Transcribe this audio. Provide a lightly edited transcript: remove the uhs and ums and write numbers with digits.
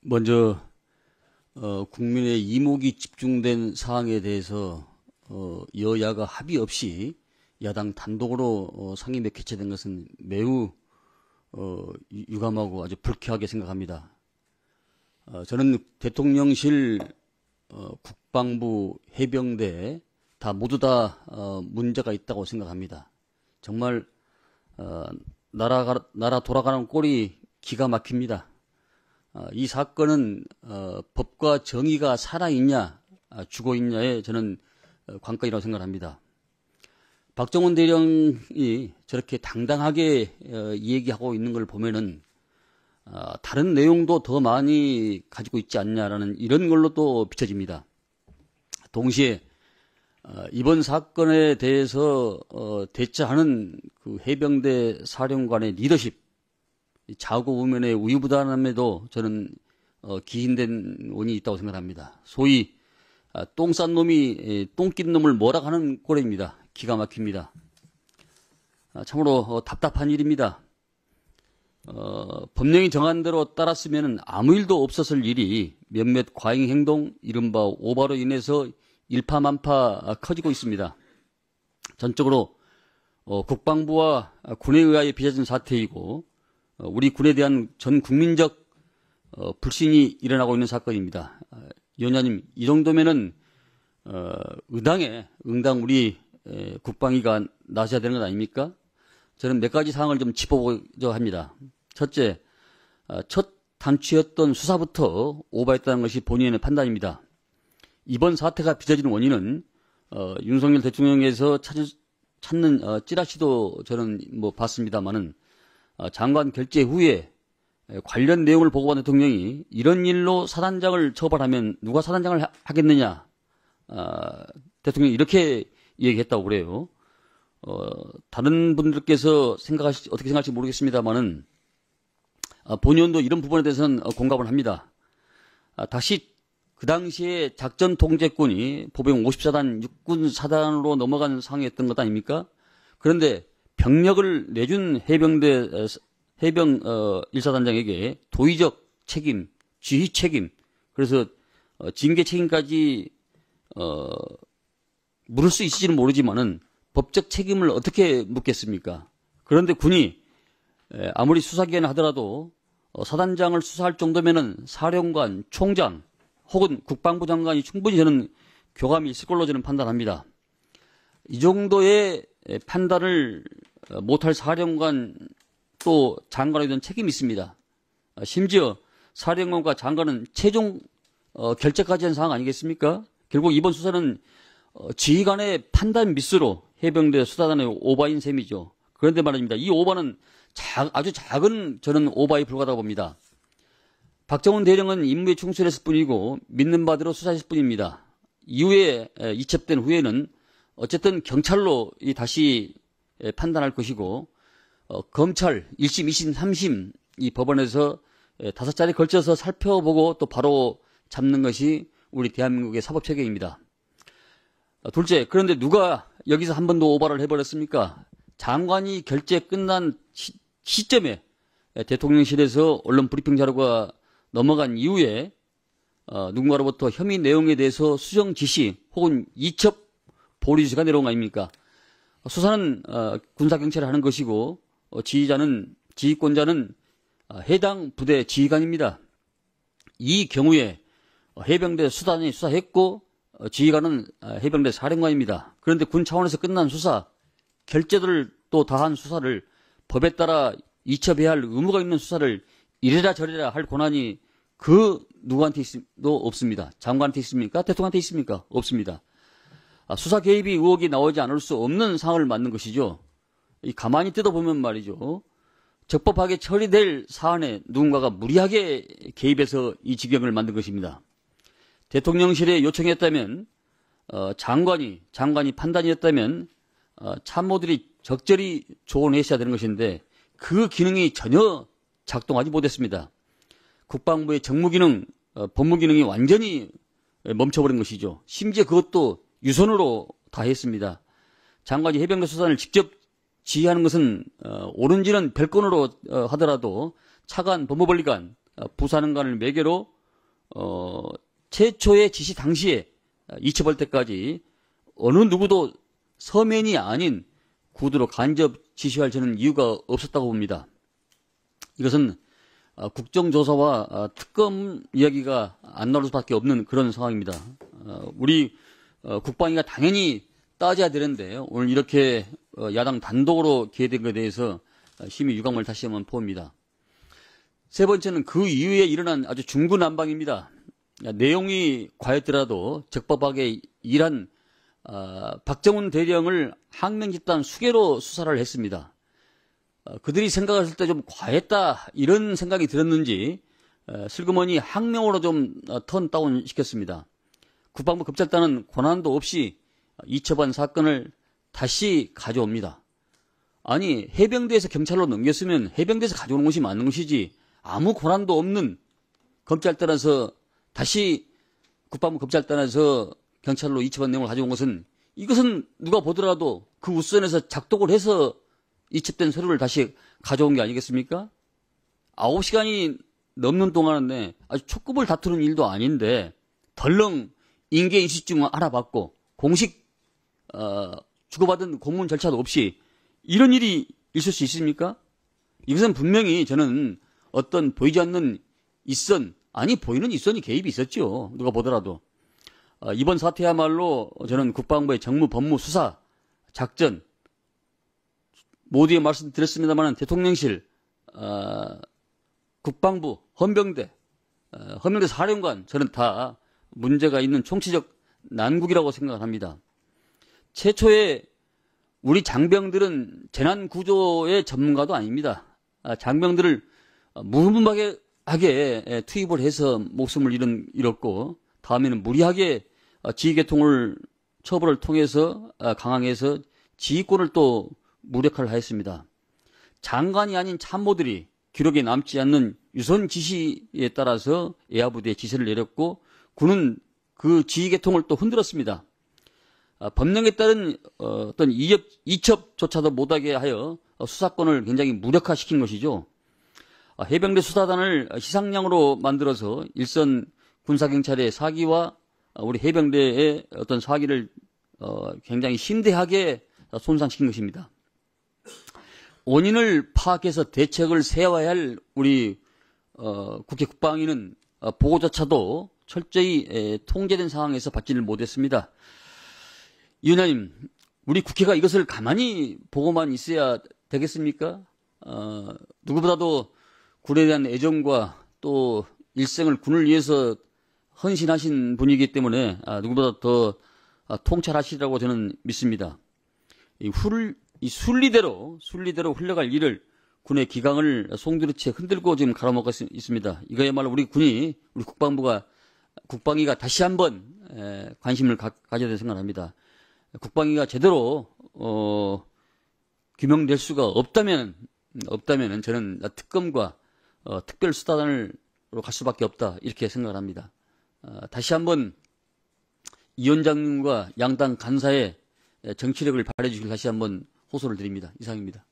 먼저 국민의 이목이 집중된 사항에 대해서 여야가 합의 없이 야당 단독으로 상임위 개최된 것은 매우 유감하고 아주 불쾌하게 생각합니다. 저는 대통령실, 국방부, 해병대 모두 다 문제가 있다고 생각합니다. 정말 나라 돌아가는 꼴이 기가 막힙니다. 이 사건은 법과 정의가 살아있냐 죽어있냐에 저는 관건이라고 생각합니다. 박정훈 대령이 저렇게 당당하게 얘기하고 있는 걸 보면은 다른 내용도 더 많이 가지고 있지 않냐라는 이런 걸로 또 비춰집니다. 동시에 이번 사건에 대해서 대처하는 그 해병대 사령관의 리더십, 좌우우면의 우유부단함에도 저는 기인된 원인이 있다고 생각합니다. 소위 똥 싼 놈이 똥 낀 놈을 뭐라 하는 꼴입니다. 기가 막힙니다. 참으로 답답한 일입니다. 법령이 정한 대로 따랐으면 아무 일도 없었을 일이 몇몇 과잉 행동, 이른바 오바로 인해서 일파만파 커지고 있습니다. 전적으로 국방부와 군에 의하여 빚어진 사태이고 우리 군에 대한 전 국민적 불신이 일어나고 있는 사건입니다. 위원장님, 이 정도면은 응당 우리 국방위가 나서야 되는 것 아닙니까? 저는 몇 가지 사항을 좀 짚어보고자 합니다. 첫째, 첫 단추였던 수사부터 오바했다는 것이 본인의 판단입니다. 이번 사태가 빚어진 원인은 윤석열 대통령에서 찾는 찌라시도 저는 봤습니다만은 장관 결재 후에 관련 내용을 보고받은 대통령이 이런 일로 사단장을 처벌하면 누가 사단장을 하겠느냐, 대통령이 이렇게 얘기했다고 그래요. 다른 분들께서 어떻게 생각할지 모르겠습니다만은 본의원도 이런 부분에 대해서는 공감을 합니다. 다시 그 당시에 작전 통제권이 보병 54단 육군 사단으로 넘어간 상황이었던 것 아닙니까? 그런데 병력을 내준 해병 1사단장에게 도의적 책임, 지휘 책임, 그래서 징계 책임까지 물을 수 있을지는 모르지만은 법적 책임을 어떻게 묻겠습니까? 그런데 군이 아무리 수사기관을 하더라도 사단장을 수사할 정도면은 사령관, 총장 혹은 국방부 장관이 충분히 저는 교감이 있을 걸로 저는 판단합니다. 이 정도의 판단을 못할 사령관 또 장관에 대한 책임이 있습니다. 심지어 사령관과 장관은 최종 결재까지 한 상황 아니겠습니까? 결국 이번 수사는 지휘관의 판단 미스로 해병대 수사단의 오바인 셈이죠. 그런데 말입니다. 이 오바는 아주 작은 저는 오바에 불과하다고 봅니다. 박정훈 대령은 임무에 충실했을 뿐이고 믿는 바대로 수사했을 뿐입니다. 이후에 이첩된 후에는 어쨌든 경찰로 다시 판단할 것이고 검찰 1심, 2심, 3심 이 법원에서 5차례 걸쳐서 살펴보고 또 바로 잡는 것이 우리 대한민국의 사법체계입니다. 둘째, 그런데 누가 여기서 한 번 더 오바를 해버렸습니까? 장관이 결재 끝난 시점에 대통령실에서 언론 브리핑 자료가 넘어간 이후에 누군가로부터 혐의 내용에 대해서 수정 지시 혹은 이첩 보류 지시가 내려온 거 아닙니까? 수사는 군사경찰이 하는 것이고 지휘권자는 해당 부대 지휘관입니다. 이 경우에 해병대 수단이 수사했고 지휘관은 해병대 사령관입니다. 그런데 군 차원에서 끝난 수사, 결재들을 또 다한 수사를 법에 따라 이첩해야 할 의무가 있는 수사를 이래라 저래라 할 권한이 그 누구한테도 없습니다. 장관한테 있습니까? 대통령한테 있습니까? 없습니다. 수사 개입이 의혹이 나오지 않을 수 없는 상황을 만든 것이죠. 가만히 뜯어보면 말이죠. 적법하게 처리될 사안에 누군가가 무리하게 개입해서 이 지경을 만든 것입니다. 대통령실에 요청했다면 장관이 판단이었다면 참모들이 적절히 조언했어야 되는 것인데 그 기능이 전혀 작동하지 못했습니다. 국방부의 정무기능, 법무기능이 완전히 멈춰버린 것이죠. 심지어 그것도 유선으로 다 했습니다. 장관이 해병대 수사단을 직접 지휘하는 것은 옳은지는 별건으로 하더라도 차관, 법무관리관 부사령관을 매개로 최초의 지시 당시에 이첩할 때까지 어느 누구도 서면이 아닌 구두로 간접 지시할 저는 이유가 없었다고 봅니다. 이것은 국정조사와 특검 이야기가 안 나올 수밖에 없는 그런 상황입니다. 우리 국방위가 당연히 따져야 되는데 오늘 이렇게 야당 단독으로 기회된 것에 대해서 심히 유감을 다시 한번 표합니다. 세 번째는 그 이후에 일어난 아주 중구난방입니다. 내용이 과했더라도 적법하게 일한 박정훈 대령을 항명집단 수개로 수사를 했습니다. 그들이 생각했을 때 좀 과했다 이런 생각이 들었는지 슬그머니 항명으로 좀 턴다운 시켰습니다. 국방부 검찰단은 권한도 없이 이첩한 사건을 다시 가져옵니다. 아니 해병대에서 경찰로 넘겼으면 해병대에서 가져오는 것이 맞는 것이지 아무 권한도 없는 검찰단에서 다시 국방부 검찰단에서 경찰로 이첩한 내용을 가져온 것은 이것은 누가 보더라도 그 우선에서 작독을 해서 이첩된 서류를 다시 가져온 게 아니겠습니까? 9시간이 넘는 동안에 아주 촉급을 다투는 일도 아닌데 덜렁 인계 인식증을 알아봤고 공식 주고받은 공문 절차도 없이 이런 일이 있을 수 있습니까? 이것은 분명히 저는 어떤 보이지 않는 일선 아니 보이는 일선이 개입이 있었죠. 누가 보더라도 이번 사태야말로 저는 국방부의 정무 법무 수사 작전 모두에 말씀드렸습니다만 대통령실 국방부 헌병대 헌병대 사령관 저는 다 문제가 있는 총체적 난국이라고 생각을 합니다. 최초에 우리 장병들은 재난구조의 전문가도 아닙니다. 장병들을 무분별하게 투입을 해서 목숨을 잃었고 다음에는 무리하게 지휘계통을 처벌을 통해서 강항해서 지휘권을 또 무력화를 하였습니다. 장관이 아닌 참모들이 기록에 남지 않는 유선 지시에 따라서 예하부대에 지시를 내렸고 군은 그 지휘계통을 또 흔들었습니다. 법령에 따른 어떤 이첩조차도 못하게 하여 수사권을 굉장히 무력화시킨 것이죠. 해병대 수사단을 희상양으로 만들어서 일선 군사경찰의 사기와 우리 해병대의 어떤 사기를 굉장히 심대하게 손상시킨 것입니다. 원인을 파악해서 대책을 세워야 할 우리 국회 국방위는 보고조차도 철저히 통제된 상황에서 받지를 못했습니다. 이 의원님, 우리 국회가 이것을 가만히 보고만 있어야 되겠습니까? 누구보다도 군에 대한 애정과 또 일생을 군을 위해서 헌신하신 분이기 때문에 누구보다 더 통찰하시리라고 저는 믿습니다. 이 순리대로 흘러갈 일을 군의 기강을 송두리째 흔들고 지금 갈아먹고 있습니다. 이거야말로 우리 국방위가 다시 한번 관심을 가져야 될 생각합니다. 국방위가 제대로 규명될 수가 없다면은 저는 특검과 특별수사단으로 갈 수밖에 없다 이렇게 생각을 합니다. 다시 한번 이 위원장님과 양당 간사의 정치력을 발휘해 주길 다시 한번 호소를 드립니다. 이상입니다.